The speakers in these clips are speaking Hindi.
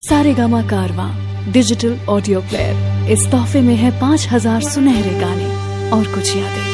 सारेगामा कारवां डिजिटल ऑडियो प्लेयर। इस तोहफे में है 5000 सुनहरे गाने और कुछ यादें।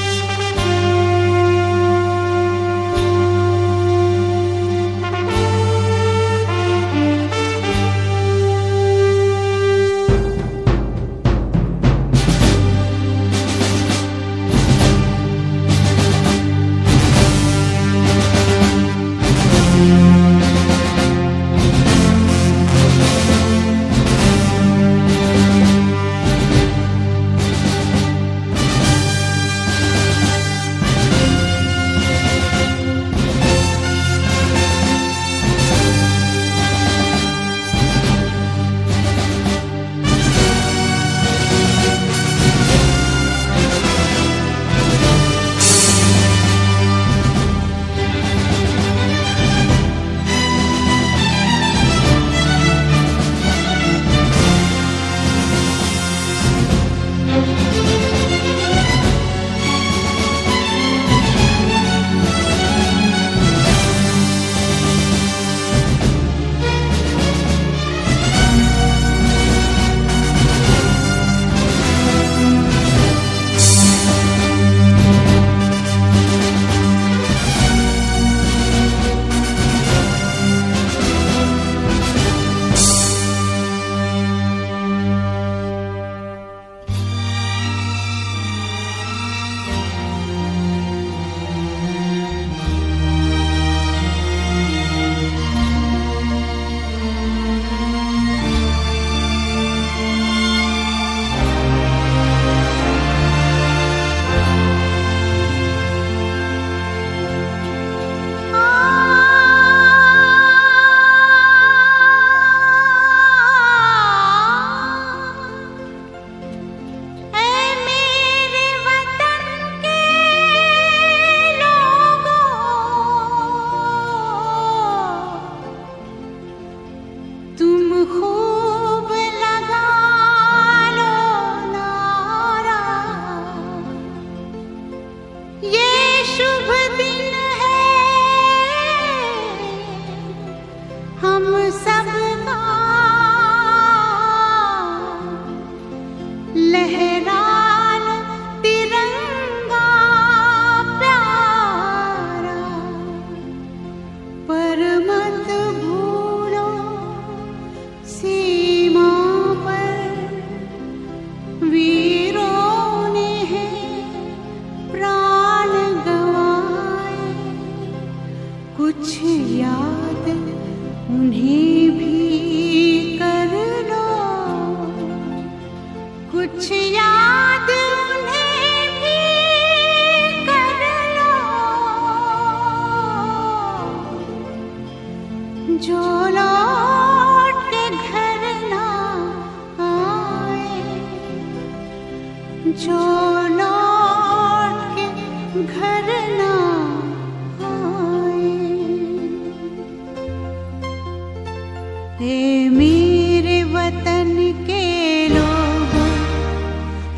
मेरे वतन के लोगों,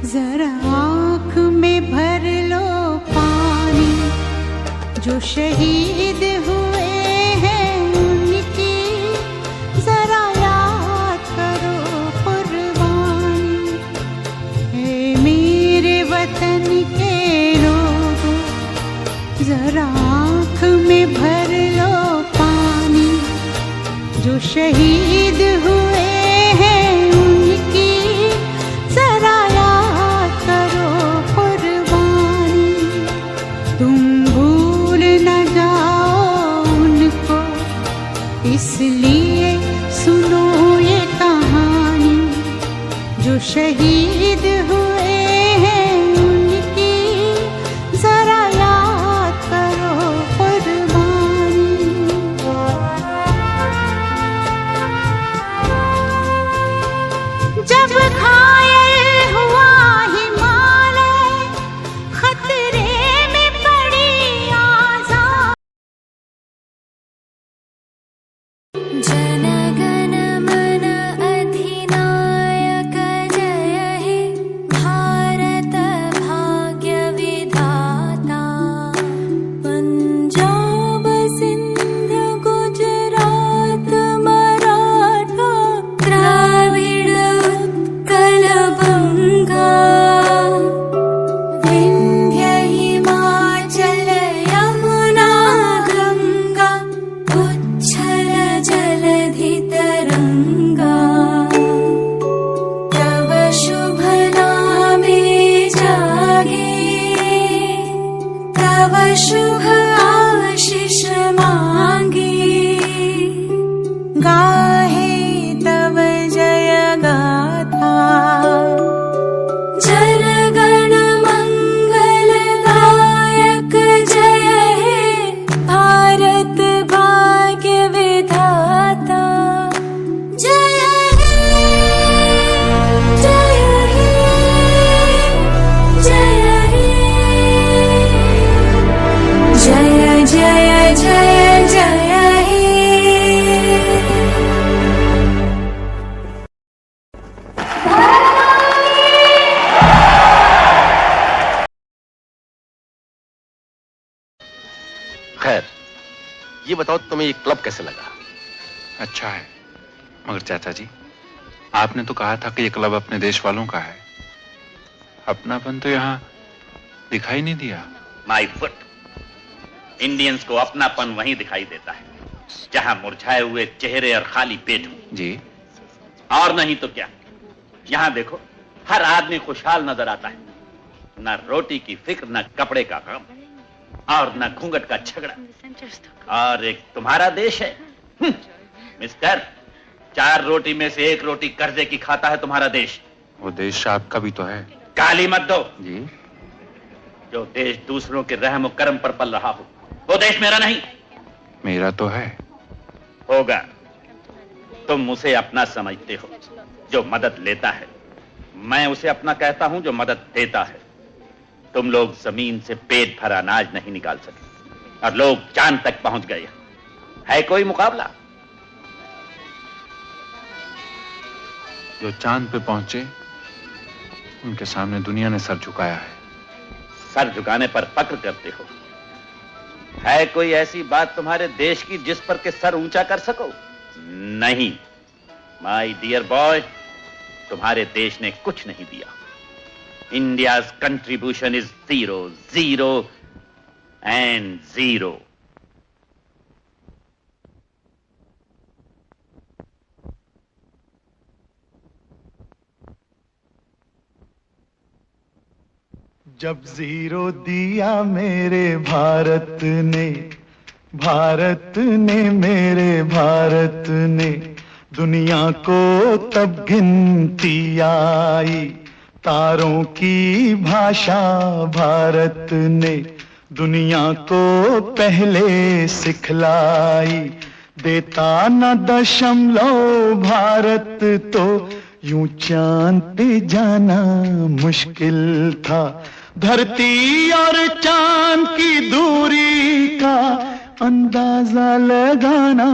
जरा आँख में भर लो पानी। जो शहीद हुए हैं उनकी जरा याद करो कुर्बानी। मेरे वतन के लोगों, जरा आँख में भर लो पानी। जो शहीद हुए हैं उनकी जरा याद करो कुर्बानी। तुम भूल न जाओ उनको, इसलिए सुनो ये कहानी। जो शहीद हुए हैं उनकी जरा याद करो कुर्बानी। जब घायल हुआ हिमालय, खतरे में पड़ी आज़ाद। जन गण मन अधिनायक जय हे, शुभ आशीष मांगे, गाहे तव जय गाथा, जन गण मंगलदायक जय हे भारत भाग्य विधाता। जय हे जय हे जय हे जय जय जय जय हे। खैर, ये बताओ तुम्हें ये क्लब कैसे लगा? अच्छा है, मगर चाचा जी, आपने तो कहा था कि ये क्लब अपने देश वालों का है। अपनापन तो यहाँ दिखाई नहीं दिया। माय फुट, इंडियंस को अपनापन वहीं दिखाई देता है जहां मुरझाए हुए चेहरे और खाली पेट हो। जी, और नहीं तो क्या, यहां देखो, हर आदमी खुशहाल नजर आता है। न रोटी की फिक्र, न कपड़े का गम, और न घूंघट का झगड़ा। और एक तुम्हारा देश है, मिस्टर, 4 रोटी में से 1 रोटी कर्जे की खाता है तुम्हारा देश। वो देश आपका भी तो है। गाली मत दो। जी, जो देश दूसरों के रहम और करम पर पल रहा हो, वो देश मेरा नहीं। मेरा तो है। होगा, तुम उसे अपना समझते हो जो मदद लेता है, मैं उसे अपना कहता हूं जो मदद देता है। तुम लोग जमीन से पेट भर अनाज नहीं निकाल सके और लोग चांद तक पहुंच गए। है कोई मुकाबला? जो चांद पे पहुंचे, उनके सामने दुनिया ने सर झुकाया है। सर झुकाने पर फक्र करते हो। है कोई ऐसी बात तुम्हारे देश की जिस पर के सर ऊंचा कर सको? नहीं माय डियर बॉय, तुम्हारे देश ने कुछ नहीं दिया। India's contribution is 0, 0 and 0। जब 0 दिया मेरे भारत ने, भारत ने मेरे भारत ने, दुनिया को तब गिनती आई। तारों की भाषा भारत ने दुनिया को पहले सिखलाई। देता न दशमलव भारत तो यूं चांद पे जाना मुश्किल था। धरती और चांद की दूरी का अंदाजा लगाना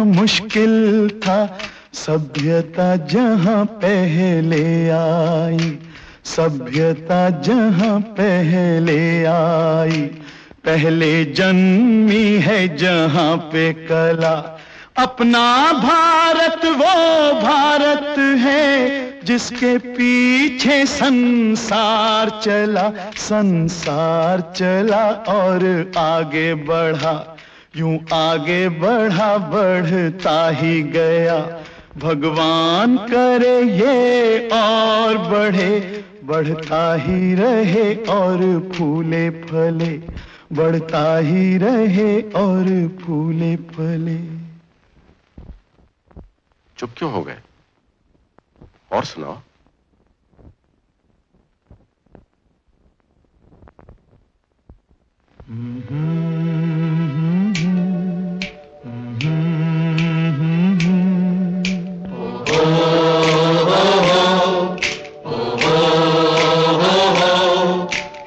मुश्किल था। सभ्यता जहां पहले आई, सभ्यता जहां पहले आई, पहले जन्मी है जहां पे कला। अपना भारत वो भारत है जिसके पीछे संसार चला, संसार चला और आगे बढ़ा। यूं आगे बढ़ा, बढ़ता ही गया। भगवान करे ये और बढ़े, बढ़ता ही रहे और फूले फले, बढ़ता ही रहे और फूले फले। चुप क्यों हो गए? और सुनाओ।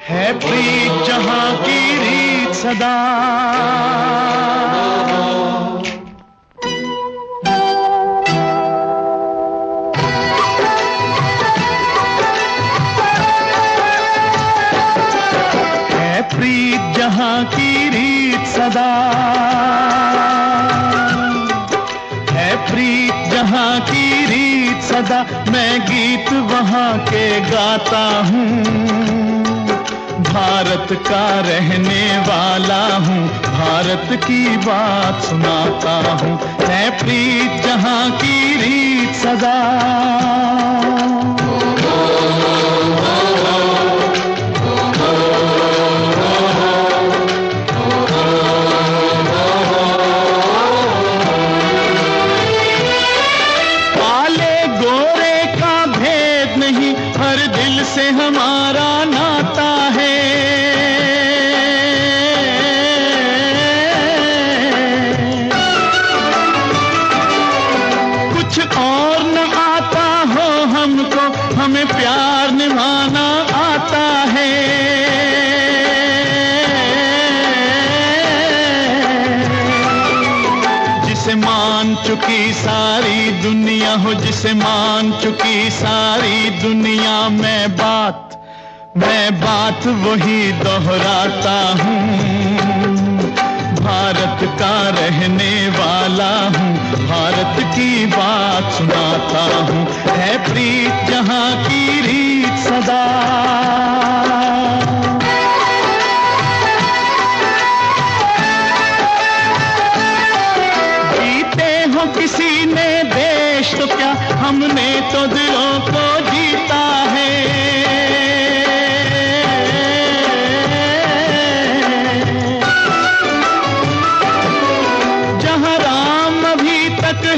है प्रीत जहां की रीत सदा, जहां की रीत सदा है, प्रीत जहां की रीत सदा। मैं गीत वहां के गाता हूँ, भारत का रहने वाला हूँ, भारत की बात सुनाता हूँ। है प्रीत जहां की रीत सदा। से हमारा नाता है। कुछ और न आता हो हमको, हमें प्यार निभाना आता है। जिसे मान चुकी सारी दुनिया हो, जिसे मान चुकी सारी दुनिया, मैं बात वही दोहराता हूँ। भारत का रहने वाला हूँ, भारत की बात सुनाता हूँ। है प्रीत जहाँ की रीत सदा। जीते हो किसी ने देश तो क्या, हमने तो दिलों को जीता है।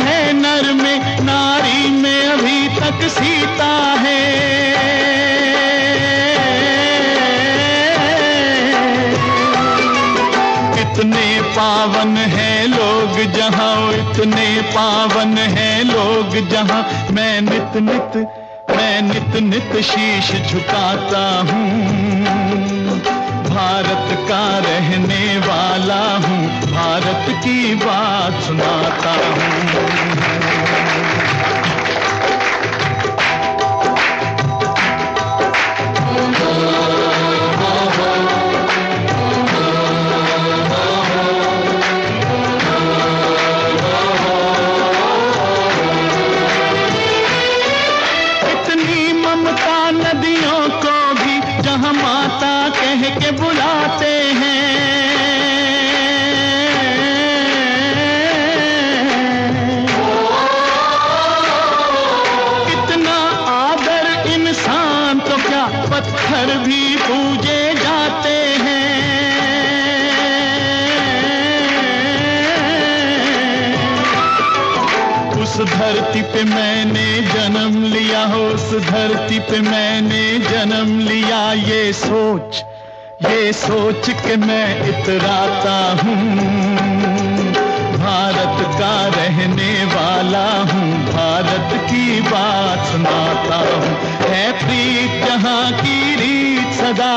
है नर में, नारी में अभी तक सीता है। इतने पावन हैं लोग जहां, इतने पावन हैं लोग जहां, मैं नित नित शीश झुकाता हूँ। भारत का रहने वाला हूँ, भारत की बात सुनाता हूँ। इतनी ममता नदियों को भी जहाँ माता कह के बुलाते हैं। कितना आदर इंसान तो क्या, पत्थर भी पूजे जाते हैं। उस धरती पे मैंने जन्म लिया हो, उस धरती पे मैंने जन्म लिया। ये सोच के मैं इतराता हूँ। भारत का रहने वाला हूँ, भारत की बात सुनाता हूँ। है प्रीत जहाँ की रीत सदा।